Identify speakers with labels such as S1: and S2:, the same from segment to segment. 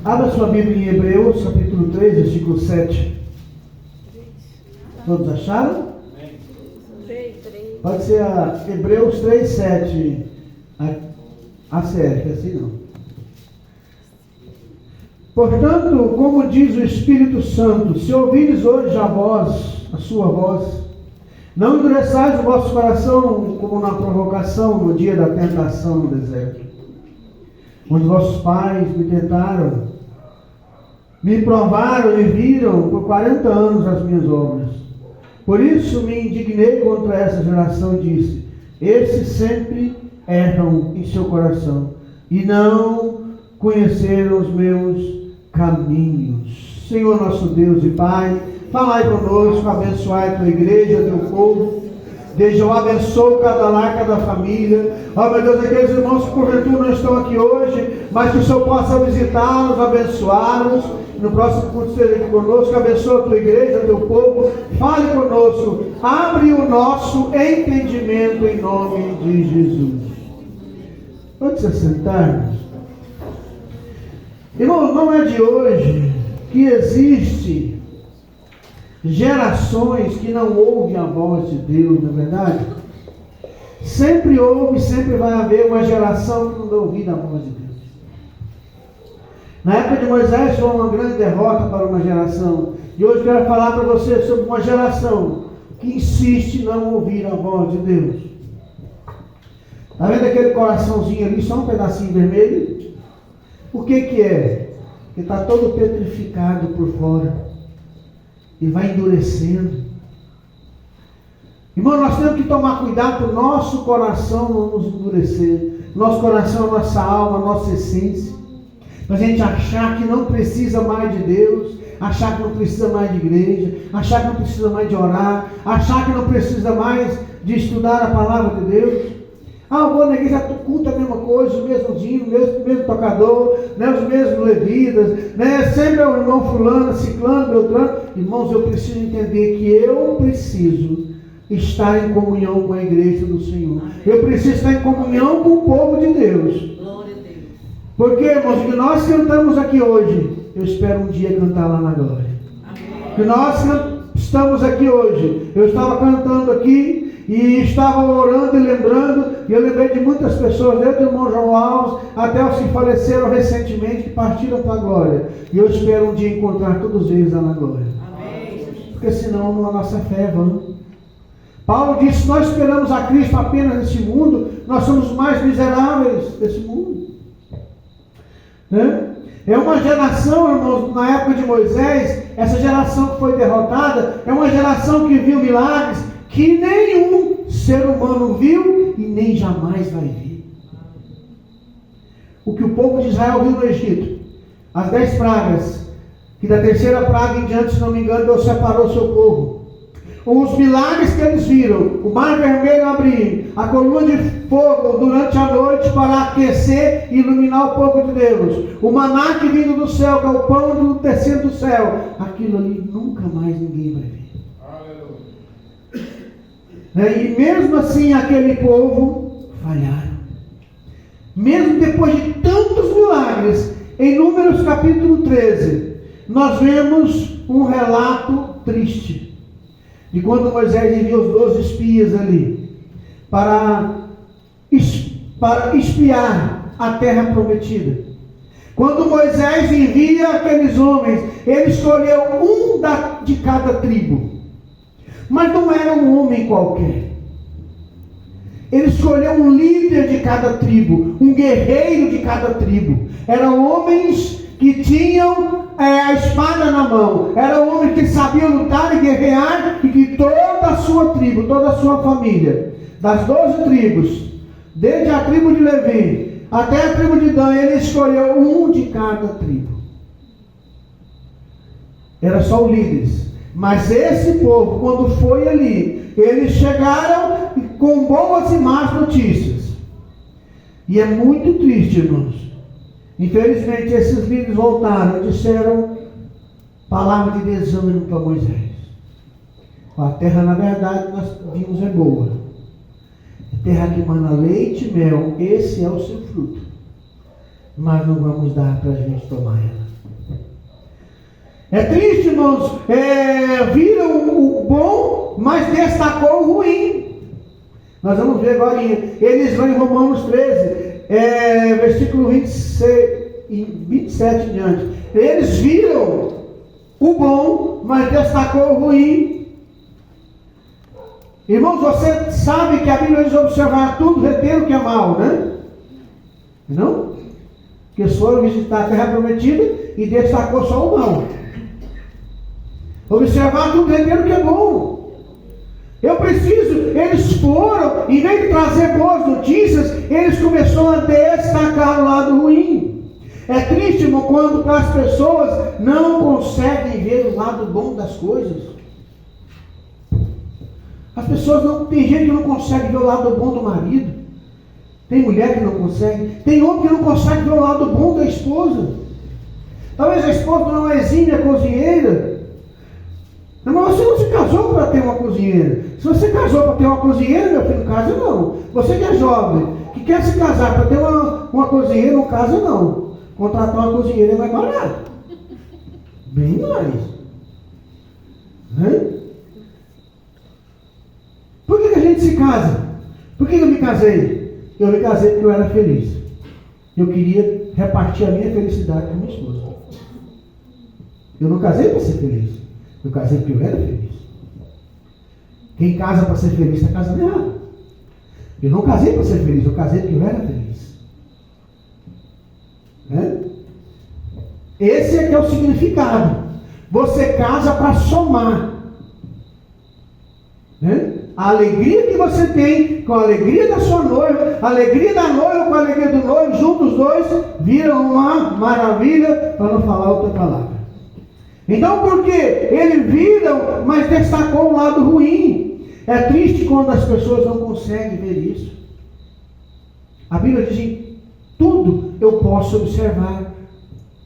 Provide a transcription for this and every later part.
S1: Abra sua Bíblia em Hebreus, capítulo 3, versículo 7. Todos acharam? Pode ser a Hebreus 3, 7. A série, que assim não. Portanto, como diz o Espírito Santo, se ouvires hoje a sua voz, não endureçais o vosso coração como na provocação no dia da tentação no deserto, onde vossos pais me tentaram, me provaram e viram por 40 anos as minhas obras. Por isso me indignei contra essa geração e disse: esses sempre erram em seu coração e não conheceram os meus caminhos. Senhor nosso Deus e Pai, falai conosco, abençoai a tua igreja, teu povo. Desde eu abençoo cada lar, cada família. Ó meu Deus, aqueles irmãos que porventura não estão aqui hoje, mas que o Senhor possa visitá-los, abençoá-los. No próximo culto esteja aqui conosco. Abençoa a tua igreja, teu povo. Fale conosco. Abre o nosso entendimento em nome de Jesus. Pode se sentarmos. Irmãos, não é de hoje que existe gerações que não ouvem a voz de Deus, não é verdade? Sempre houve e sempre vai haver uma geração que não dá ouvido a voz de Deus. Na época de Moisés foi uma grande derrota para uma geração. E hoje eu quero falar para você sobre uma geração que insiste em não ouvir a voz de Deus. Está vendo aquele coraçãozinho ali, só um pedacinho vermelho? O que é? Porque está todo petrificado por fora. E vai endurecendo. Irmão, nós temos que tomar cuidado para o nosso coração não nos endurecer. Nosso coração, nossa alma, nossa essência. Para a gente achar que não precisa mais de Deus, achar que não precisa mais de igreja, achar que não precisa mais de orar, achar que não precisa mais de estudar a palavra de Deus. Eu vou na igreja, culto a mesma coisa, o mesmo dino, o mesmo tocador, né, os mesmos levitas, né, sempre é o irmão fulano, ciclano, beltrano. Irmãos, eu preciso entender que eu preciso estar em comunhão com a igreja do Senhor. Eu preciso estar em comunhão com o povo de Deus. Porque, irmãos, que nós cantamos aqui hoje, eu espero um dia cantar lá na glória. Que nós estamos aqui hoje, eu estava cantando aqui e estava orando e lembrando, e eu lembrei de muitas pessoas, desde o irmão João Alves até os que faleceram recentemente, que partiram para a glória. E eu espero um dia encontrar todos eles lá na glória. Amém. Porque senão a nossa fé é vã. Paulo disse: se nós esperamos a Cristo apenas nesse mundo, nós somos os mais miseráveis desse mundo. É uma geração, irmãos, na época de Moisés, essa geração que foi derrotada, é uma geração que viu milagres que nenhum ser humano viu e nem jamais vai ver. O que o povo de Israel viu no Egito, as 10 pragas, que da terceira praga em diante, se não me engano, Deus separou o seu povo. Os milagres que eles viram, o mar vermelho abrir, a coluna de fogo durante a noite para aquecer e iluminar o povo de Deus, o maná que vindo do céu, que é o pão descendo do céu, aquilo ali nunca mais ninguém vai ver. E mesmo assim aquele povo falharam. Mesmo depois de tantos milagres, em Números capítulo 13, nós vemos um relato triste. E quando Moisés envia os 12 espias ali para espiar a terra prometida. Quando Moisés envia aqueles homens, ele escolheu um de cada tribo. Mas não era um homem qualquer. Ele escolheu um líder de cada tribo, um guerreiro de cada tribo. Eram homens que tinham a espada na mão. Eram homens que sabiam lutar e guerrear, e que toda a sua tribo, toda a sua família, das 12 tribos, desde a tribo de Levi até a tribo de Dan, ele escolheu um de cada tribo. Era só os líderes. Mas esse povo, quando foi ali, eles chegaram com boas e más notícias. E é muito triste, irmãos. Infelizmente, esses líderes voltaram e disseram palavra de desânimo para Moisés. A terra, na verdade, nós vimos é boa. A terra que mana leite e mel, esse é o seu fruto. Mas não vamos dar para a gente tomar ela. É triste, irmãos, viram o bom, mas destacou o ruim. Nós vamos ver agora, eles vão em Romanos 13, versículo 26 e 27 em diante. Eles viram o bom, mas destacou o ruim. Irmãos, você sabe que a Bíblia diz observar tudo, reter o que é mal, né? Não? Que eles foram visitar a terra prometida e destacou só o mal. Observar tudo, reter o que é bom. Eu preciso, eles foram, em vez de trazer boas notícias, eles começaram a destacar o lado ruim. É triste, irmão, quando as pessoas não conseguem ver o lado bom das coisas. As pessoas não, tem gente que não consegue ver o lado bom do marido. Tem mulher que não consegue. Tem homem que não consegue ver o lado bom da esposa. Talvez a esposa não é exímia cozinheira. Mas você não se casou para ter uma cozinheira. Se você casou para ter uma cozinheira, meu filho, não casa não. Você que é jovem, que quer se casar para ter uma cozinheira, não casa não. Contratar uma cozinheira é mais barato. Bem mais. Né? Por que a gente se casa? Por que eu me casei? Eu me casei porque eu era feliz. Eu queria repartir a minha felicidade com minha esposa. Eu não casei para ser feliz. Eu casei porque eu era feliz. Quem casa para ser feliz está casando errado. Eu não casei para ser feliz, eu casei porque eu era feliz. Né? Esse é que é o significado. Você casa para somar. Né? A alegria que você tem com a alegria da sua noiva, a alegria da noiva com a alegria do noivo, juntos os dois, viram uma maravilha, para não falar outra palavra. Então, por quê? Eles viram, mas destacou o lado ruim. É triste quando as pessoas não conseguem ver isso. A Bíblia diz: em tudo eu posso observar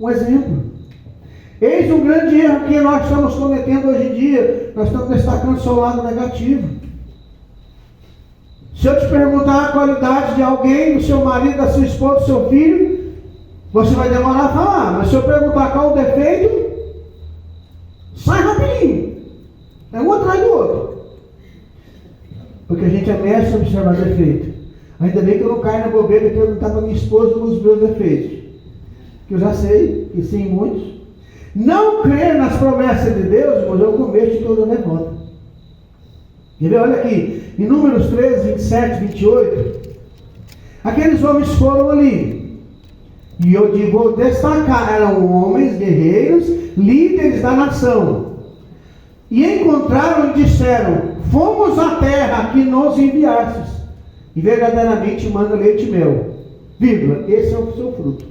S1: um exemplo. Eis um grande erro que nós estamos cometendo hoje em dia. Nós estamos destacando só o lado negativo. Se eu te perguntar a qualidade de alguém, do seu marido, da sua esposa, do seu filho, você vai demorar a falar. Mas se eu perguntar qual o defeito, sai rapidinho. É um atrás do outro. Porque a gente é mestre em observar defeito. Ainda bem que eu não caio na bobeira de perguntar para minha esposa os meus defeitos. Que eu já sei, e sim muitos. Não crer nas promessas de Deus, irmãos, é o começo de toda a derrota. Quer ver? Olha aqui, em Números 13, 27, 28. Aqueles homens foram ali. E eu vou destacar, eram homens guerreiros, líderes da nação. E encontraram e disseram: fomos à terra que nos enviastes, e verdadeiramente manda leite e mel. Vírgula, esse é o seu fruto.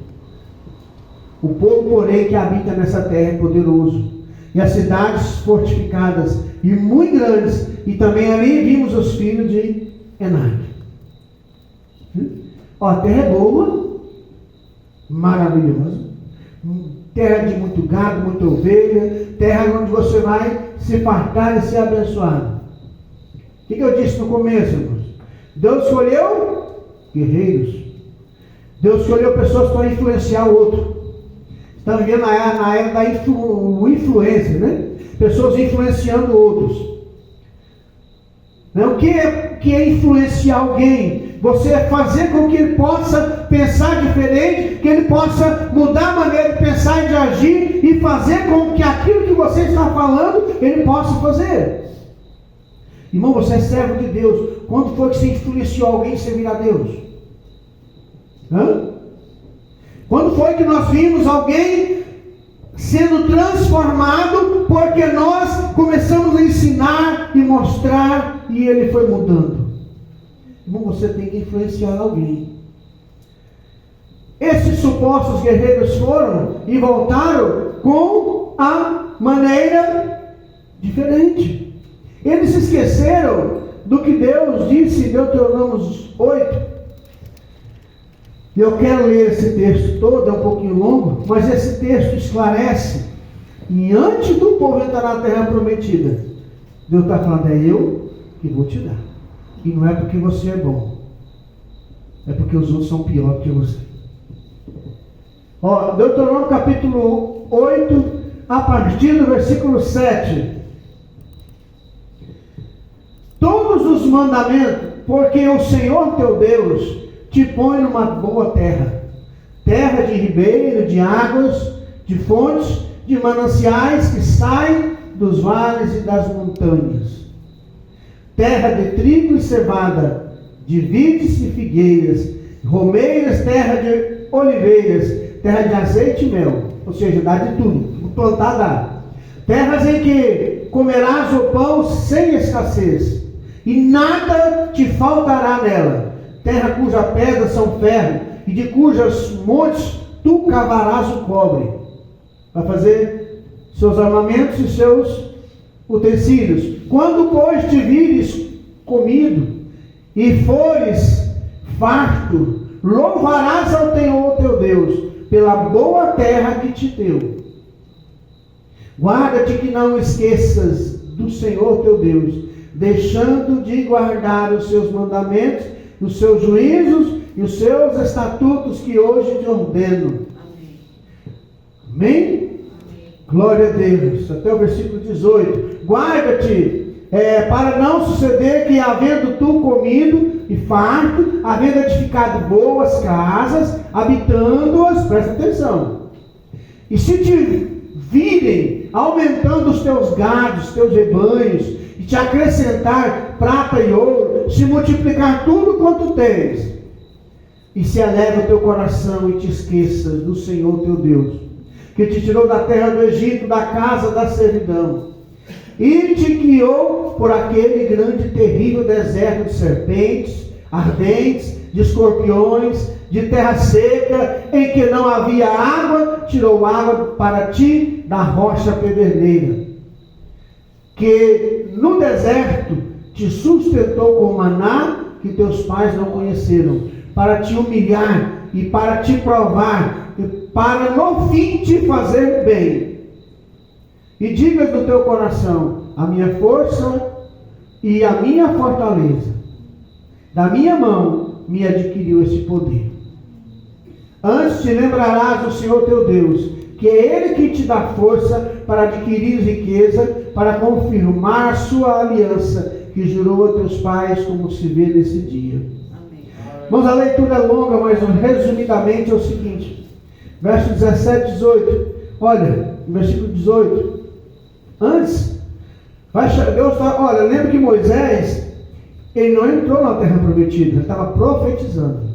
S1: O povo, porém, que habita nessa terra é poderoso, e as cidades fortificadas e muito grandes, e também ali vimos os filhos de Enac. Ó, a terra é boa, maravilhosa, terra de muito gado, muita ovelha, terra onde você vai se fartar e ser abençoado. O que eu disse no começo, irmãos? Deus escolheu guerreiros. Deus escolheu pessoas para influenciar o outro. Estamos vivendo na era da influência, né? Pessoas influenciando outros. O que é influenciar alguém? Você fazer com que ele possa pensar diferente, que ele possa mudar a maneira de pensar e de agir, e fazer com que aquilo que você está falando, ele possa fazer. Irmão, você é servo de Deus. Quando foi que você influenciou alguém a servir a Deus? Quando foi que nós vimos alguém sendo transformado porque nós começamos a ensinar e mostrar e ele foi mudando? Irmão, você tem que influenciar alguém. Esses supostos guerreiros foram e voltaram com a maneira diferente. Eles se esqueceram do que Deus disse em Deuteronômio 8. Eu quero ler esse texto todo, é um pouquinho longo, mas esse texto esclarece. E antes do povo entrar na terra prometida, Deus está falando: é eu que vou te dar. E não é porque você é bom, é porque os outros são piores que você. Ó, Deuteronômio capítulo 8, a partir do versículo 7. Todos os mandamentos, porque o Senhor teu Deus te põe numa boa terra, terra de ribeiro, de águas, de fontes, de mananciais que saem dos vales e das montanhas, terra de trigo e cevada, de vides e figueiras, romeiras, terra de oliveiras, terra de azeite e mel, ou seja, dá de tudo, plantar dá. Terras em que comerás o pão sem escassez, e nada te faltará nela. Terra cuja pedras são ferro, e de cujas montes tu cavarás o cobre, para fazer seus armamentos e seus utensílios. Quando, pois, te vires comido, e fores farto, louvarás ao Senhor teu Deus, pela boa terra que te deu. Guarda-te que não esqueças do Senhor teu Deus, deixando de guardar os seus mandamentos, os seus juízos e os seus estatutos que hoje te ordeno. Amém? Amém? Glória a Deus. Até o versículo 18. Guarda-te para não suceder que, havendo tu comido e farto, havendo edificado boas casas, habitando-as, presta atenção, e se te virem aumentando os teus gados, teus rebanhos, e te acrescentar prata e ouro, se multiplicar tudo quanto tens, e se eleva o teu coração e te esqueças do Senhor teu Deus, que te tirou da terra do Egito, da casa da servidão, e te guiou por aquele grande e terrível deserto de serpentes ardentes, de escorpiões, de terra seca, em que não havia água, tirou água para ti da rocha pederneira, que no deserto te sustentou com maná que teus pais não conheceram, para te humilhar e para te provar, e para no fim te fazer bem. E digas no teu coração: a minha força e a minha fortaleza, da minha mão me adquiriu esse poder. Antes te lembrarás do Senhor teu Deus, que é Ele que te dá força para adquirir riqueza, para confirmar sua aliança, que jurou a teus pais, como se vê nesse dia. Amém. Vamos, a leitura é longa, mas resumidamente é o seguinte, verso 17 e 18. Olha, no versículo 18, antes, Deus está, olha, lembra que Moisés, ele não entrou na terra prometida, ele estava profetizando.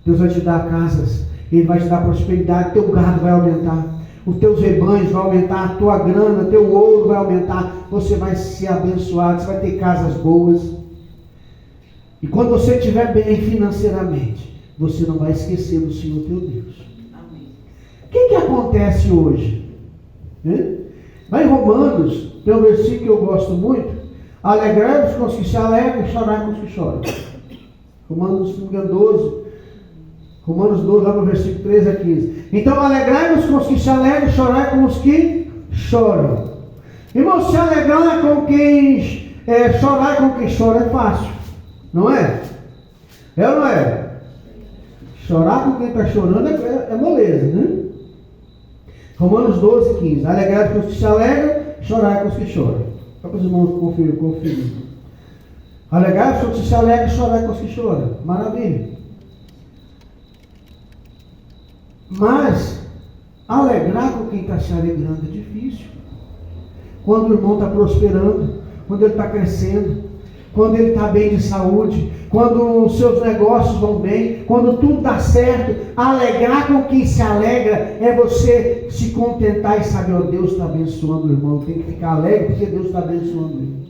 S1: Deus vai te dar casas, Ele vai te dar prosperidade, teu gado vai aumentar, os teus rebanhos vão aumentar, a tua grana, teu ouro vai aumentar, você vai ser abençoado, você vai ter casas boas. E quando você estiver bem financeiramente, você não vai esquecer do Senhor teu Deus. Amém. O que acontece hoje? Vai em Romanos, tem um versículo que eu gosto muito: alegrai-vos com os que se alegram e chorai com os que choram. Romanos 12, lá no versículo 13 a 15. Então, alegrai-vos com os que se alegram e chorai com os que choram. Irmão, se alegrar com quem chorar com quem chora é fácil, não é? É ou não é? Chorar com quem está chorando é moleza, né? Romanos 12, 15. Alegrai-vos com os que se alegram e chorai com os que choram. Só para os irmãos conferir. Alegrai-vos com os que se alegram e chorai com os que choram. Maravilha. Mas alegrar com quem está se alegrando é difícil. Quando o irmão está prosperando, quando ele está crescendo, quando ele está bem de saúde, quando os seus negócios vão bem, quando tudo dá certo, alegrar com quem se alegra é você se contentar e saber: ó, Deus está abençoando o irmão, tem que ficar alegre porque Deus está abençoando ele.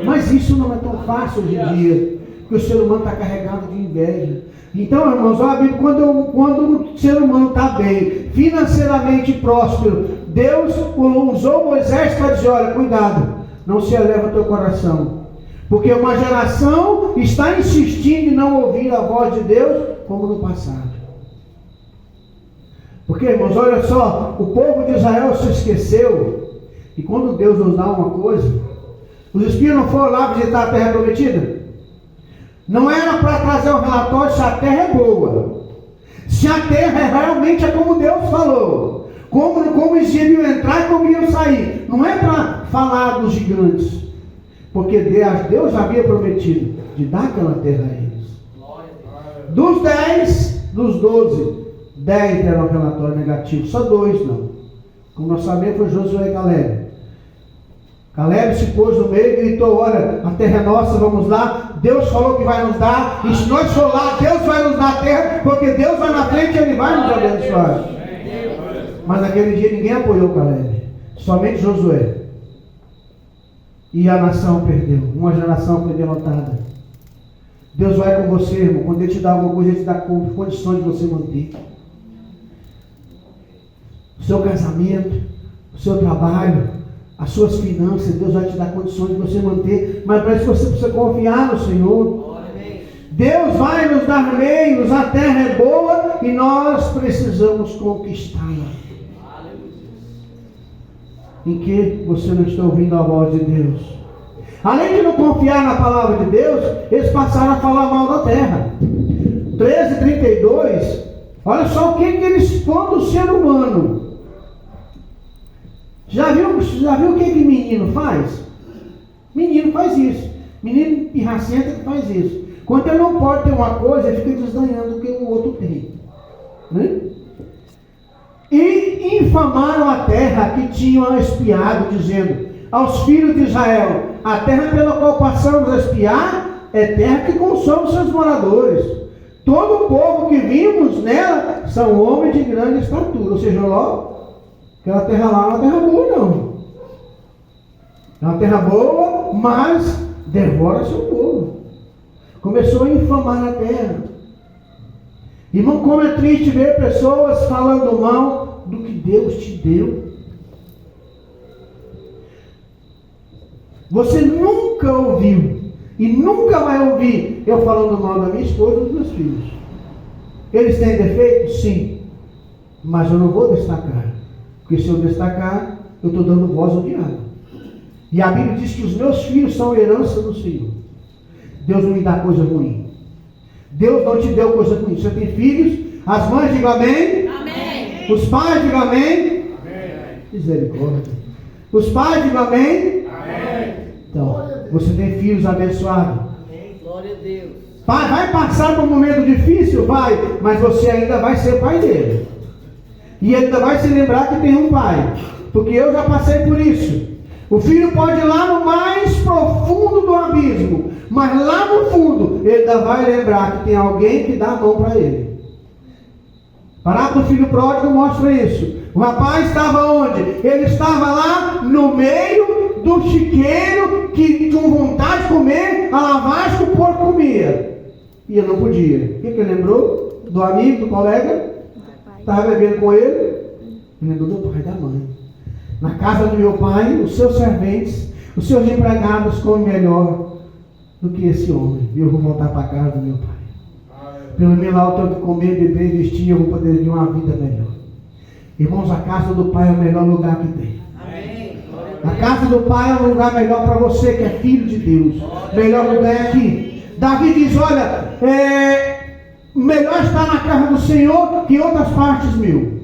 S1: Mas isso não é tão fácil hoje em dia, porque o ser humano está carregado de inveja. Então, irmãos, quando o ser humano está bem, financeiramente próspero, Deus usou Moisés para dizer: olha, cuidado, não se eleva teu coração, porque uma geração está insistindo em não ouvir a voz de Deus como no passado. Porque, irmãos, olha só, o povo de Israel se esqueceu, e quando Deus nos dá uma coisa, os espias não foram lá visitar a terra prometida? Não era para trazer um relatório se a terra é boa, se a terra realmente é como Deus falou. Como eles iam entrar e como iam sair. Não é para falar dos gigantes, porque Deus havia prometido de dar aquela terra a eles. Dos 10, dos 12, 10 deram um relatório negativo, só 2 não. Como nós sabemos, foi Josué e Caleb. Caleb se pôs no meio e gritou: olha, a terra é nossa, vamos lá. Deus falou que vai nos dar, e se nós for lá, Deus vai nos dar a terra, porque Deus vai na frente e Ele vai nos abençoar. Mas naquele dia ninguém apoiou Caleb, somente Josué. E a nação perdeu, uma geração foi derrotada. Deus vai com você, irmão. Quando Ele te dá alguma coisa, Ele te dá condições de você manter. O seu casamento, o seu trabalho, as suas finanças, Deus vai te dar condições de você manter, mas para isso você precisa confiar no Senhor. Deus vai nos dar meios, a terra é boa e nós precisamos conquistá-la. Em que você não está ouvindo a voz de Deus? Além de não confiar na palavra de Deus, eles passaram a falar mal da terra. 13:32, olha só o que eles expõem do ser humano. Já viu o que menino faz? Menino faz isso. Menino pirracenta que faz isso. Quando ele não pode ter uma coisa, ele fica desdenhando o que o outro tem. Né? E infamaram a terra que tinham espiado, dizendo aos filhos de Israel: a terra pela qual passamos a espiar é terra que consome seus moradores. Todo o povo que vimos nela são homens de grande estatura. Ou seja, logo, aquela terra lá não é uma terra boa, não. É uma terra boa, mas devora seu povo. Começou a infamar a terra. Irmão, como é triste ver pessoas falando mal do que Deus te deu. Você nunca ouviu e nunca vai ouvir eu falando mal da minha esposa ou dos meus filhos. Eles têm defeito? Sim. Mas eu não vou destacar. Porque se eu destacar, eu estou dando voz ao diabo. E a Bíblia diz que os meus filhos são herança do Senhor. Deus não me dá coisa ruim. Deus não te deu coisa ruim. Você tem filhos, as mães digam amém. Amém. Os pais digam amém. Amém. Misericórdia. Os pais digam amém. Amém. Então, você tem filhos abençoados. Amém. Glória a Deus. Pai, vai passar por um momento difícil? Vai. Mas você ainda vai ser pai dele. E ele ainda vai se lembrar que tem um pai. Porque eu já passei por isso. O filho pode ir lá no mais profundo do abismo, mas lá no fundo ele ainda vai lembrar que tem alguém que dá a mão para ele. Parábola do filho pródigo mostra isso. O rapaz estava onde? Ele estava lá no meio do chiqueiro, que com vontade de comer a lavagem que o porco comia. E ele não podia. O que ele lembrou? Do amigo, do colega? Estava bebendo com ele? Ele lembrou do pai e da mãe. Na casa do meu pai, os seus serventes, os seus empregados comem melhor do que esse homem. E eu vou voltar para a casa do meu pai. Pelo menos lá eu tenho que comer, beber e vestir, eu vou poder viver uma vida melhor. Irmãos, a casa do pai é o melhor lugar que tem. A casa do pai é um lugar melhor para você que é filho de Deus. O melhor lugar é aqui. Davi diz, olha, melhor estar na casa do Senhor que em outras partes mil.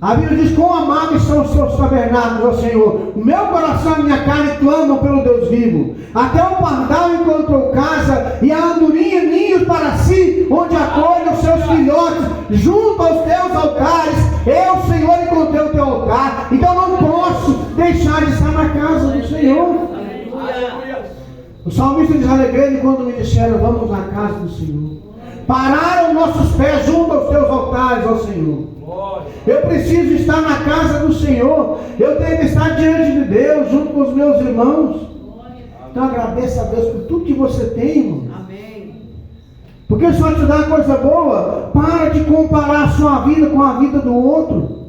S1: A Bíblia diz, quão amáveis são os seus tabernáculos, ó Senhor. O meu coração e minha carne clamam pelo Deus vivo. Até o pardal encontrou casa e a andorinha ninhos para si, onde acolhe os seus filhotes, junto aos teus altares. Eu, Senhor, encontrei o teu altar. Então não posso deixar de estar na casa do Senhor. O salmista diz, alegrei quando me disseram, vamos na casa do Senhor. Pararam nossos pés junto aos teus altares, ó Senhor. Eu preciso estar na casa do Senhor. Eu tenho que estar diante de Deus, junto com os meus irmãos. Então agradeça a Deus por tudo que você tem, irmão. Amém. Porque se Senhor te dá coisa boa, para de comparar a sua vida com a vida do outro.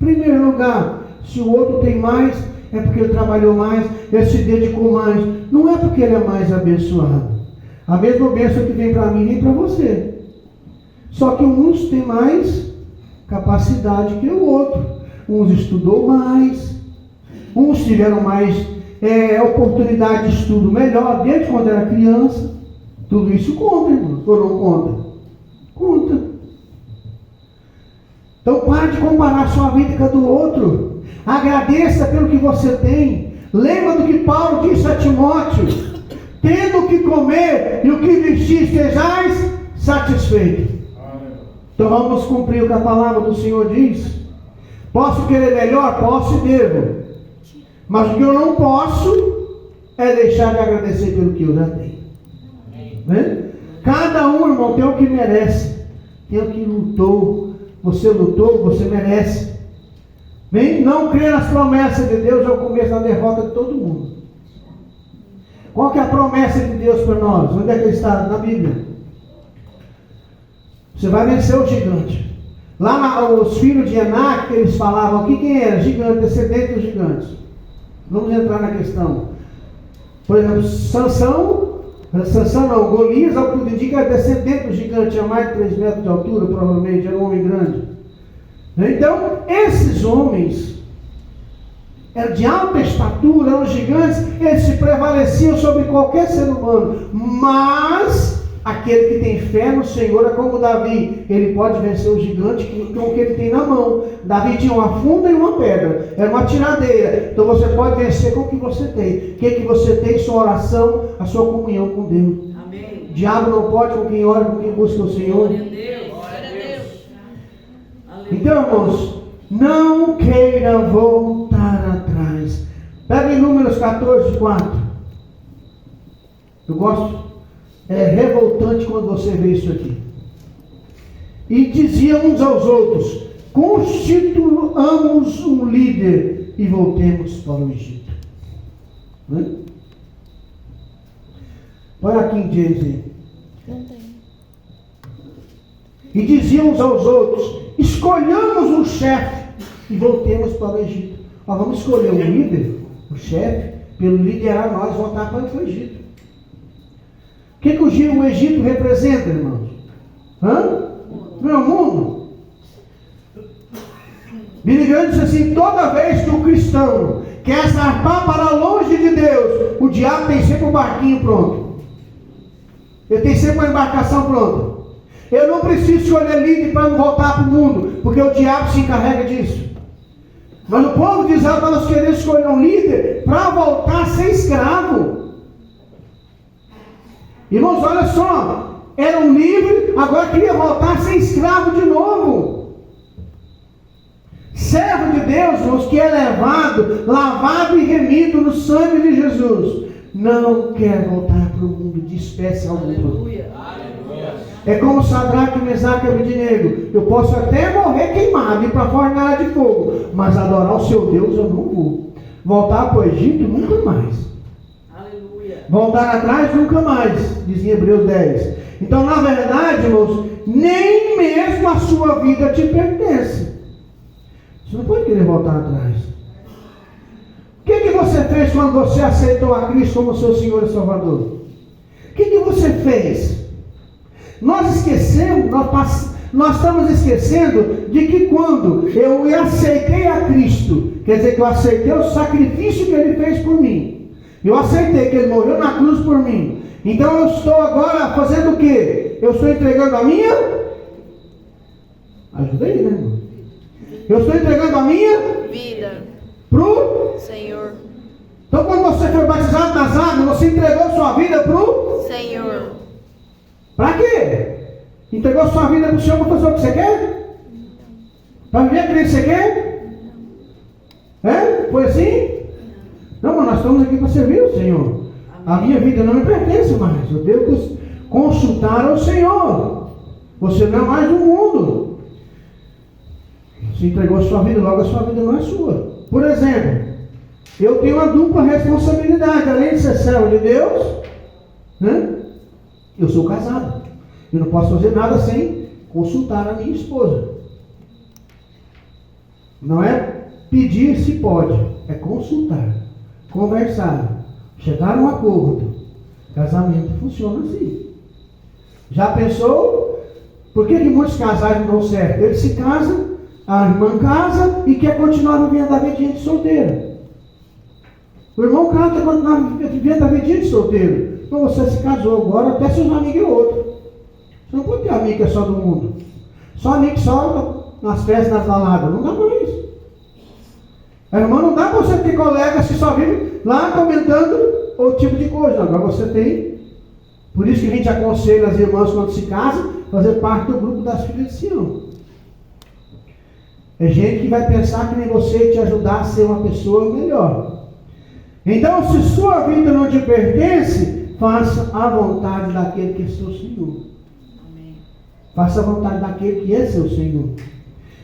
S1: Em primeiro lugar, se o outro tem mais, é porque ele trabalhou mais, ele se dedicou mais. Não é porque ele é mais abençoado. A mesma bênção que vem para mim vem para você. Só que uns têm mais capacidade que o outro. Uns estudou mais, uns tiveram mais oportunidade de estudo melhor desde quando era criança. Tudo isso conta, irmão. Ou não conta? Conta. Então pare de comparar sua vida com a do outro. Agradeça pelo que você tem. Lembra do que Paulo disse a Timóteo: tendo o que comer e o que vestir, estejais satisfeitos. Então vamos cumprir o que a palavra do Senhor diz. Posso querer melhor? Posso e devo. Mas o que eu não posso é deixar de agradecer pelo que eu já tenho. Né? Cada um, irmão, tem o que merece. Tem o que lutou. Você lutou, você merece. Bem, não crer nas promessas de Deus é o começo da derrota de todo mundo. Qual que é a promessa de Deus para nós? Onde é que está? Na Bíblia. Você vai vencer o gigante. Lá os filhos de Enac, eles falavam aqui quem era? Gigante, descendente dos gigantes. Vamos entrar na questão. Por exemplo, Sansão não, Golias, ao que indica, é descendente do gigante, tinha mais de 3 metros de altura, provavelmente, era um homem grande. Então, esses homens eram de alta estatura, eram gigantes, eles se prevaleciam sobre qualquer ser humano, mas aquele que tem fé no Senhor é como Davi, ele pode vencer o gigante com o que ele tem na mão. Davi tinha uma funda e uma pedra, era uma tiradeira. Então você pode vencer com o que você tem. O que você tem? Sua oração, a sua comunhão com Deus. Amém. O diabo não pode com quem ora, com quem busca o Senhor. Glória a Deus. Glória a Deus. Então, irmãos, não queira voltar atrás. Pega em Números 14, 4. Eu gosto. É revoltante quando você vê isso aqui. E diziam uns aos outros: constituamos um líder e voltemos para o Egito. Põe aqui em Gênesis. Não tem. E diziam uns aos outros: escolhamos um chefe e voltemos para o Egito. Nós vamos escolher um líder, o chefe, pelo liderar nós voltar para o Egito. O que o Egito representa, irmãos? Não é o mundo? Billy Graham disse assim: toda vez que o cristão quer zarpar para longe de Deus, o diabo tem sempre um barquinho pronto. Ele tem sempre uma embarcação pronta. Eu não preciso escolher líder para não voltar para o mundo, porque o diabo se encarrega disso. Mas o povo de Israel nós queremos escolher um líder para voltar a ser escravo. Irmãos, olha só, eram livres, agora queria voltar a ser escravo de novo. Servo de Deus, irmãos, que é lavado e remido no sangue de Jesus, não quer voltar para o mundo de espécie alguma. É como Sadraque, Mesaque e Abednego. Eu posso até morrer queimado, ir para a fornalha de fogo, mas adorar o seu Deus eu não vou. Voltar para o Egito nunca mais. Voltar atrás nunca mais, diz em Hebreus 10. Então, na verdade, irmãos, nem mesmo a sua vida te pertence. Você não pode querer voltar atrás. O que você fez quando você aceitou a Cristo como seu Senhor e Salvador? O que você fez? Nós esquecemos, nós estamos esquecendo de que quando eu aceitei a Cristo, quer dizer que eu aceitei o sacrifício que Ele fez por mim. Eu aceitei que Ele morreu na cruz por mim. Então eu estou agora fazendo o quê? Eu estou entregando a minha... Ajuda aí, né, irmão? Eu estou entregando a minha... vida. Pro... Senhor. Então quando você foi batizado nas águas, você entregou sua vida pro... Senhor. Para quê? Entregou sua vida pro Senhor para fazer o que você quer? Para viver aquilo que você quer? É? Foi assim? Não, mas nós estamos aqui para servir o Senhor. A minha vida não me pertence mais. Eu devo consultar ao Senhor. Você não é mais do mundo. Você entregou a sua vida, logo a sua vida não é sua. Por exemplo, eu tenho uma dupla responsabilidade. Além de ser servo de Deus, né? Eu sou casado. Eu não posso fazer nada sem consultar a minha esposa. Não é pedir se pode, é consultar. Conversar, chegar a um acordo. Casamento funciona assim. Já pensou? Por que muitos casais não dão certo? Eles se casam, a irmã casa e quer continuar vivendo a vida de solteiro. O irmão casa e continua vivendo a vida de solteiro. Então você se casou agora, até seus amigos e outro. Você não pode ter amigo que é só do mundo. Só amigo que só nas festas, nas baladas. Não dá mais. Irmão, não dá para você ter colegas que só vivem lá comentando outro tipo de coisa. Agora você tem. Por isso que a gente aconselha as irmãs quando se casam, fazer parte do grupo das filhas de Sião. É gente que vai pensar que nem você, te ajudar a ser uma pessoa melhor. Então, se sua vida não te pertence, faça a vontade daquele que é seu Senhor. Amém. Faça a vontade daquele que é seu Senhor.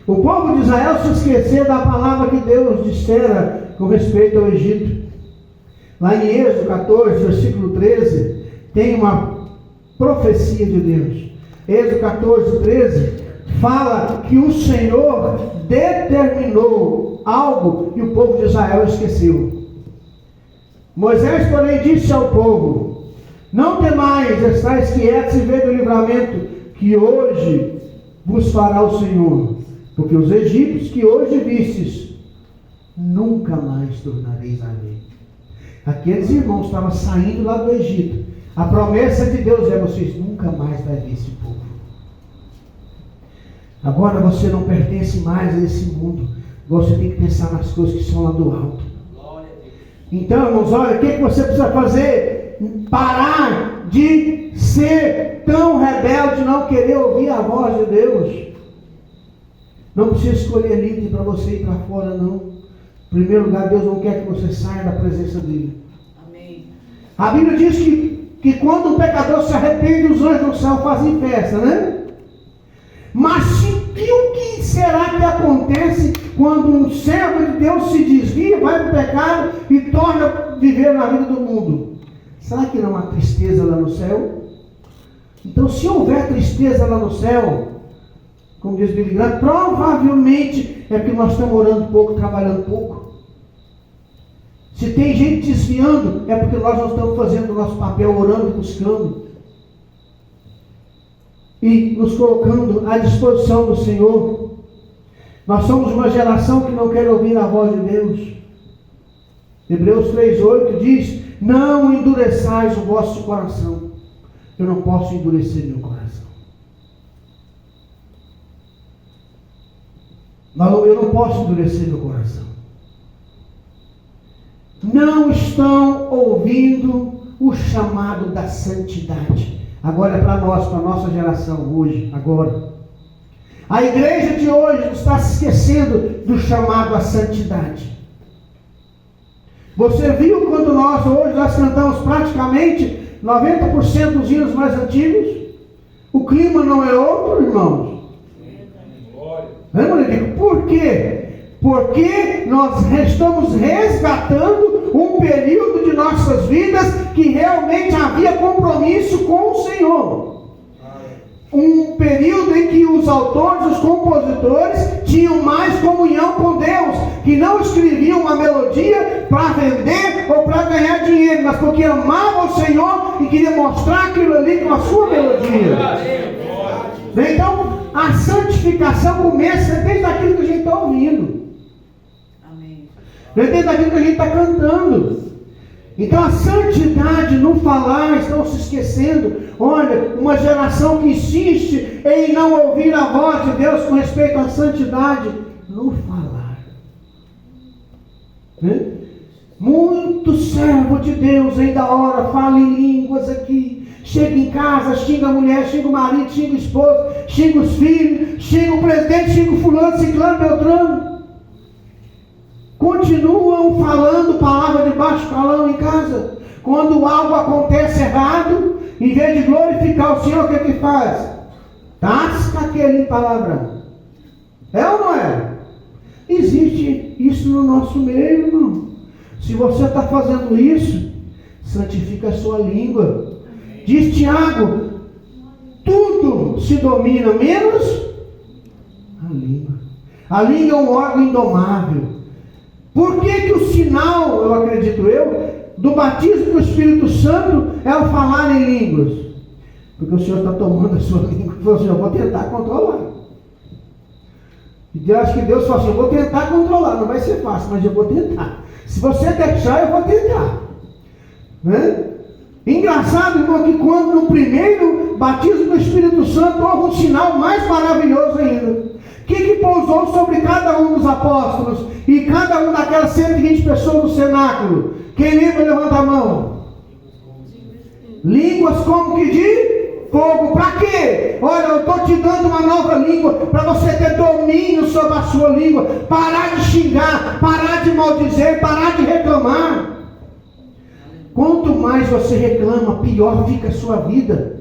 S1: O povo de Israel se esqueceu da palavra que Deus dissera com respeito ao Egito. Lá em Êxodo 14, versículo 13, tem uma profecia de Deus. Êxodo 14, 13, fala que o Senhor determinou algo que o povo de Israel esqueceu. Moisés, porém, disse ao povo: não temais, estáis quietos e vede o livramento que hoje vos fará o Senhor, porque os egípcios que hoje vistes, nunca mais tornareis a ver. Aqueles irmãos estavam saindo lá do Egito. A promessa de Deus é: vocês nunca mais vão ver esse povo. Agora você não pertence mais a esse mundo. Você tem que pensar nas coisas que são lá do alto. Então, irmãos, olha, o que você precisa fazer? Parar de ser tão rebelde, não querer ouvir a voz de Deus. Não precisa escolher líder para você ir para fora, não. Em primeiro lugar, Deus não quer que você saia da presença dele. Amém. A Bíblia diz que quando um pecador se arrepende, os anjos do céu fazem festa, né? Mas o que será que acontece quando um servo de Deus se desvia, vai para o pecado e torna a viver na vida do mundo? Será que não há tristeza lá no céu? Então, se houver tristeza lá no céu, como diz Billy Graham, provavelmente é porque nós estamos orando pouco, trabalhando pouco. Se tem gente desviando, é porque nós não estamos fazendo o nosso papel, orando e buscando. E nos colocando à disposição do Senhor. Nós somos uma geração que não quer ouvir a voz de Deus. Hebreus 3,8 diz: não endureçais o vosso coração. Eu não posso endurecer meu coração. Eu não posso endurecer meu coração. Não estão ouvindo o chamado da santidade. Agora é para nós, para a nossa geração, hoje, agora. A igreja de hoje está se esquecendo do chamado à santidade. Você viu quando hoje nós cantamos praticamente 90% dos hinos mais antigos? O clima não é outro, irmãos? Por quê? Porque nós estamos resgatando um período de nossas vidas que realmente havia compromisso com o Senhor. Um período em que os autores, os compositores tinham mais comunhão com Deus, que não escreviam uma melodia para vender ou para ganhar dinheiro, mas porque amavam o Senhor e queriam mostrar aquilo ali com a sua melodia. Então, a santificação começa desde aquilo que a gente está ouvindo. Desde aquilo que a gente está cantando. Então a santidade no falar, estão se esquecendo. Olha, uma geração que insiste em não ouvir a voz de Deus com respeito à santidade no falar. Né? Muito servo de Deus ainda ora, fala em línguas aqui. Chega em casa, xinga a mulher, xinga o marido, xinga o esposo, xinga os filhos, xinga o presidente, xinga o fulano, ciclano, beltrano. Continuam falando palavra de baixo calão em casa. Quando algo acontece errado, em vez de glorificar o Senhor, o que faz? Tasca aquele palavrão. É ou não é? Existe isso no nosso meio, irmão. Se você está fazendo isso, santifica a sua língua. Diz Tiago: tudo se domina, menos a língua. A língua é um órgão indomável. Por que o sinal, eu acredito do batismo do Espírito Santo é o falar em línguas? Porque o Senhor está tomando a sua língua e falou assim: eu vou tentar controlar. E eu acho que Deus falou assim: eu vou tentar controlar, não vai ser fácil, mas eu vou tentar. Se você deixar, eu vou tentar. Né? Engraçado, irmão, que quando no primeiro batismo do Espírito Santo houve um sinal mais maravilhoso ainda. que pousou sobre cada um dos apóstolos e cada um daquelas 120 pessoas no cenáculo? Quem lembra, levanta a mão. Línguas como que de fogo. Para quê? Olha, eu estou te dando uma nova língua para você ter domínio sobre a sua língua. Parar de xingar, parar de maldizer, parar de reclamar. Quanto mais você reclama, pior fica a sua vida.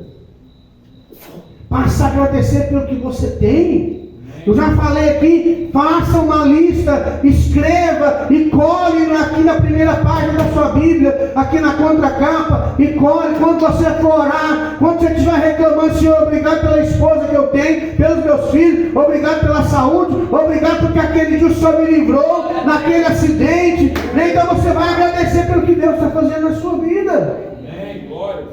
S1: Passa a agradecer pelo que você tem. Eu já falei aqui, faça uma lista, escreva e colhe aqui na primeira página da sua Bíblia, aqui na contracapa, e colhe quando você for orar, quando você estiver reclamando: Senhor, obrigado pela esposa que eu tenho, pelos meus filhos, obrigado pela saúde, obrigado porque aquele dia o Senhor me livrou naquele acidente. Então você vai agradecer pelo que Deus está fazendo na sua vida.
S2: Amém, glória.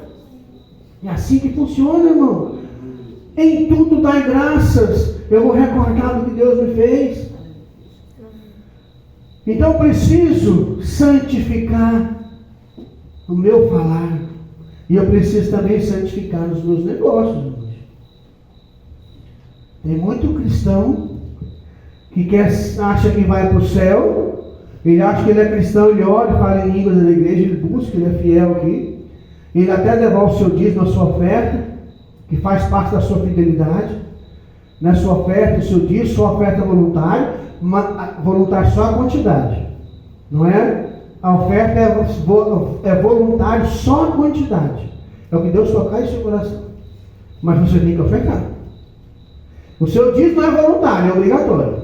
S1: É assim que funciona, irmão. Em tudo dai graças. Eu vou recordar do que Deus me fez. Então eu preciso santificar o meu falar. E eu preciso também santificar os meus negócios. Tem muito cristão que acha que vai para o céu. Ele acha que ele é cristão, ele ora, fala em línguas na igreja, ele busca, ele é fiel aqui. Ele até devolve o seu dízimo, a sua oferta, que faz parte da sua fidelidade. Na sua oferta, o seu dízimo, sua oferta voluntária, voluntária só a quantidade. Não é? A oferta é voluntária só a quantidade. É o que Deus tocar em seu coração. Mas você tem que ofertar. O seu dízimo não é voluntário, é obrigatório.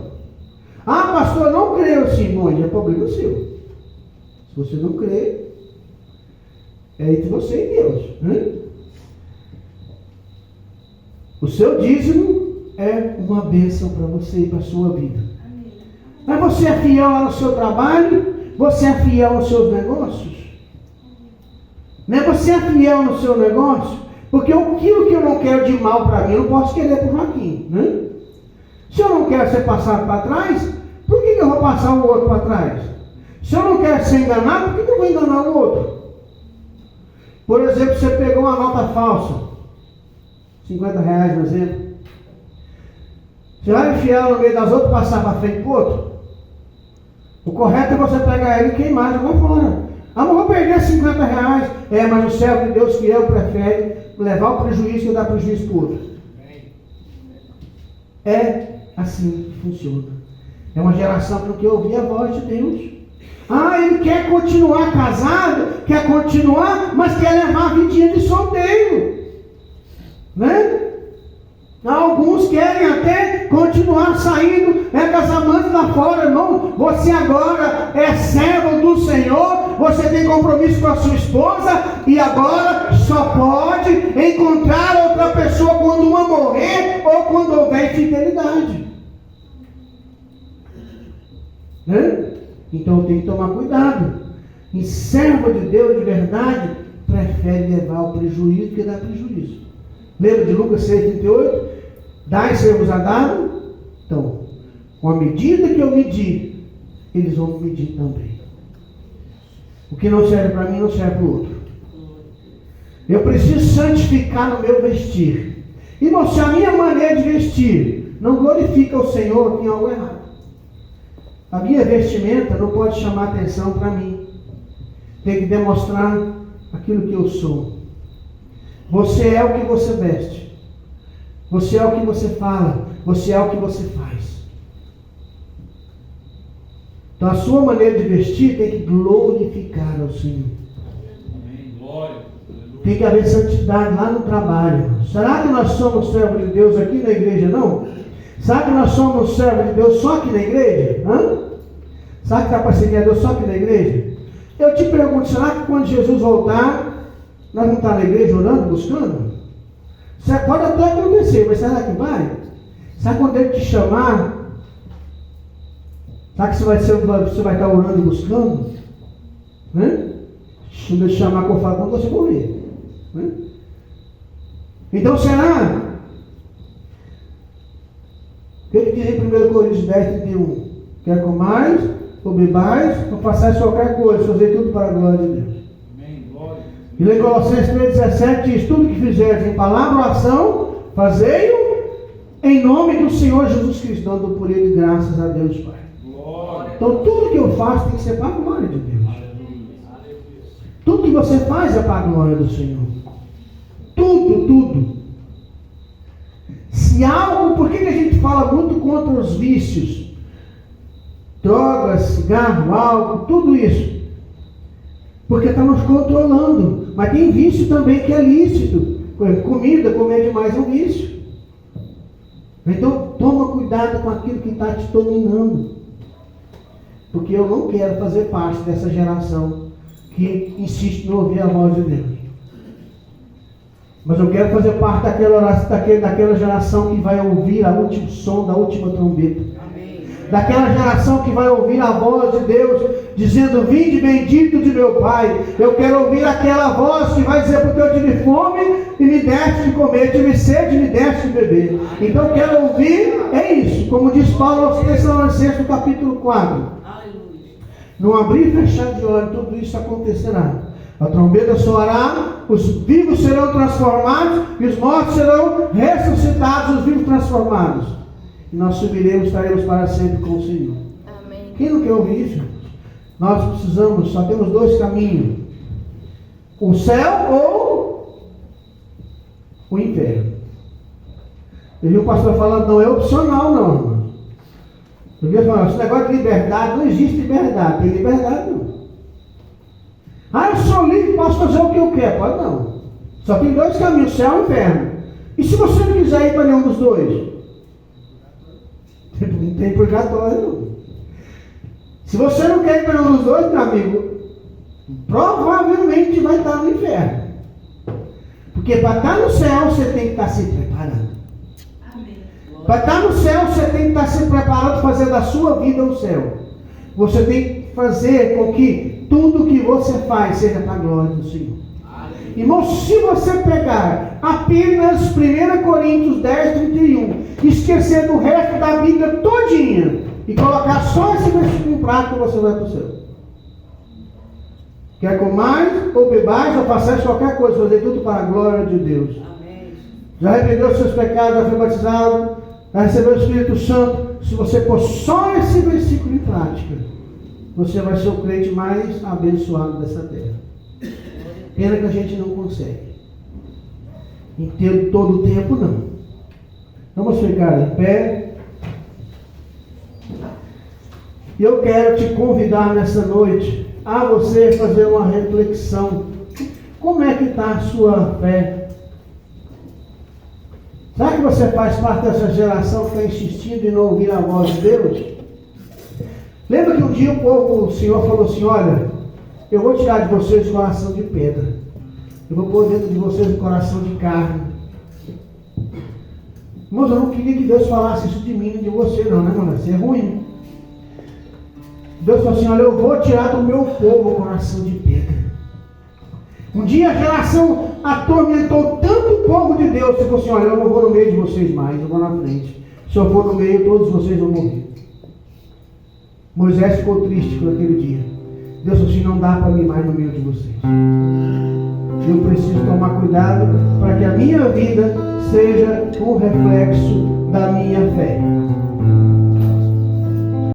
S1: Ah, pastor, eu não creio assim. Bom, é problema seu. Se você não crê, é entre você e Deus. Né? O seu dízimo é uma bênção para você e para a sua vida. Mas você é fiel lá no seu trabalho? Você é fiel nos seus negócios? Né? Você é fiel no seu negócio? Porque aquilo que eu não quero de mal para mim, eu não posso querer para o Joaquim. Né? Se eu não quero ser passado para trás, por que eu vou passar o outro para trás? Se eu não quero ser enganado, por que eu vou enganar o outro? Por exemplo, você pegou uma nota falsa, R$50, por exemplo. Você vai enfiar no meio das outras, passar para frente para o outro? O correto é você pegar ele e queimar, jogar fora. Ah, mas vou perder R$50. É, mas o servo de Deus fiel prefere levar o prejuízo que dar prejuízo para o outro. É assim que funciona. É uma geração que não quer ouvir a voz de Deus. Ah, ele quer continuar casado, quer continuar, mas quer levar a vidinha de solteiro. Né? Alguns querem até continuar saindo com as amantes lá fora, irmão. Você agora é servo do Senhor, você tem compromisso com a sua esposa, e agora só pode encontrar outra pessoa quando uma morrer ou quando houver infidelidade. Né? Então eu tenho que tomar cuidado. E servo de Deus de verdade prefere levar o prejuízo que dar prejuízo. Lembra de Lucas 6,38? Dai ser-vos a dado. Então, com a medida que eu medir, eles vão medir também. O que não serve para mim, não serve para o outro. Eu preciso santificar no meu vestir. E se a minha maneira de vestir não glorifica o Senhor, tem algo errado. A minha vestimenta não pode chamar atenção para mim. Tem que demonstrar aquilo que eu sou. Você é o que você veste. Você é o que você fala. Você é o que você faz. Então a sua maneira de vestir tem que glorificar ao Senhor.
S2: Amém. Glória.
S1: Tem que haver santidade lá no trabalho. Será que nós somos servos de Deus aqui na igreja, não? Será que nós somos servos de Deus só aqui na igreja? Será que está para seguir a Deus só aqui na igreja? Eu te pergunto, será que quando Jesus voltar, nós vamos estar na igreja orando, buscando? Pode até acontecer, mas será que vai? Será que quando Ele te chamar, será que você vai estar orando e buscando? Né? Quando Ele te chamar, quando você morrer. Né? Então será? O que ele diz em 1 Coríntios 10:31? Quer comais, ou bebais, ou façais qualquer coisa, fazer tudo para a glória de Deus.
S2: Amém. Glória.
S1: E em Colossenses 3:17 diz: tudo que fizeres em palavra ou ação, fazei-o Em nome do Senhor Jesus Cristo, dando por ele graças a Deus, Pai.
S2: Glória.
S1: Então tudo que eu faço tem que ser para a glória de Deus. Tudo que você faz é para a glória do Senhor. Tudo. Se algo, por que a gente fala muito contra os vícios? Drogas, cigarro, álcool, tudo isso. Porque está nos controlando. Mas tem vício também que é lícito. Comida, comer demais é um vício. Então toma cuidado com aquilo que está te dominando. Porque eu não quero fazer parte dessa geração que insiste em ouvir a voz de Deus. Mas eu quero fazer parte daquela geração que vai ouvir o último som da última trombeta. Amém. Daquela geração que vai ouvir a voz de Deus dizendo: vinde bendito de meu Pai. Eu quero ouvir aquela voz que vai dizer: porque eu tive fome e me deste de comer, tive sede e me deste de beber. Então eu quero ouvir, é isso, como diz Paulo aos Tessalonicenses no capítulo 4. No abrir e fechar de olhos, tudo isso acontecerá. A trombeta soará, os vivos serão transformados e os mortos serão ressuscitados, os vivos transformados. E nós subiremos, estaremos para sempre com o Senhor. Amém. Quem não quer ouvir isso? Nós precisamos, só temos dois caminhos: o céu ou o inferno. Eu vi o pastor falando: não é opcional, não, irmão. Eu vi falando: esse negócio de liberdade, não existe liberdade. Tem liberdade, não. Ah, eu sou livre, posso fazer o que eu quero. Pode não. Só tem dois caminhos: céu e inferno. E se você não quiser ir para nenhum dos dois? Não tem purgatório, não. Se você não quer ir para nenhum dos dois, meu amigo, provavelmente vai estar no inferno. Porque para estar no céu, você tem que estar se preparando. Para estar no céu, você tem que estar se preparando para fazer da sua vida o céu. Você tem que fazer com que tudo que você faz seja para a glória do Senhor. Irmão, se você pegar apenas 1 Coríntios 10, 31, esquecer do resto da Bíblia todinha e colocar só esse versículo em prática, você vai para o céu. Quer comais ou bebais ou façais qualquer coisa, fazer tudo para a glória de Deus. Amém. Já arrependeu os seus pecados, já foi batizado, já recebeu o Espírito Santo. Se você pôr só esse versículo em prática, você vai ser o crente mais abençoado dessa terra. Pena que a gente não consegue. Em ter todo o tempo, não. Vamos ficar em pé. E eu quero te convidar nessa noite a você fazer uma reflexão. Como é que está a sua fé? Será que você faz parte dessa geração que está insistindo em não ouvir a voz de Deus? Lembra que um dia o Senhor falou assim: olha, eu vou tirar de vocês o coração de pedra, eu vou pôr dentro de vocês o coração de carne. Irmãos, eu não queria que Deus falasse isso de mim e de você não, né, irmão? Isso é ruim. Deus falou assim: olha, eu vou tirar do meu povo o coração de pedra. Um dia a geração atormentou tanto o povo de Deus, que falou assim: olha, eu não vou no meio de vocês mais, eu vou na frente. Se eu for no meio, todos vocês vão morrer. Moisés ficou triste por aquele dia. Deus falou assim: não dá para mim mais no meio de vocês. Eu preciso tomar cuidado para que a minha vida seja um reflexo da minha fé.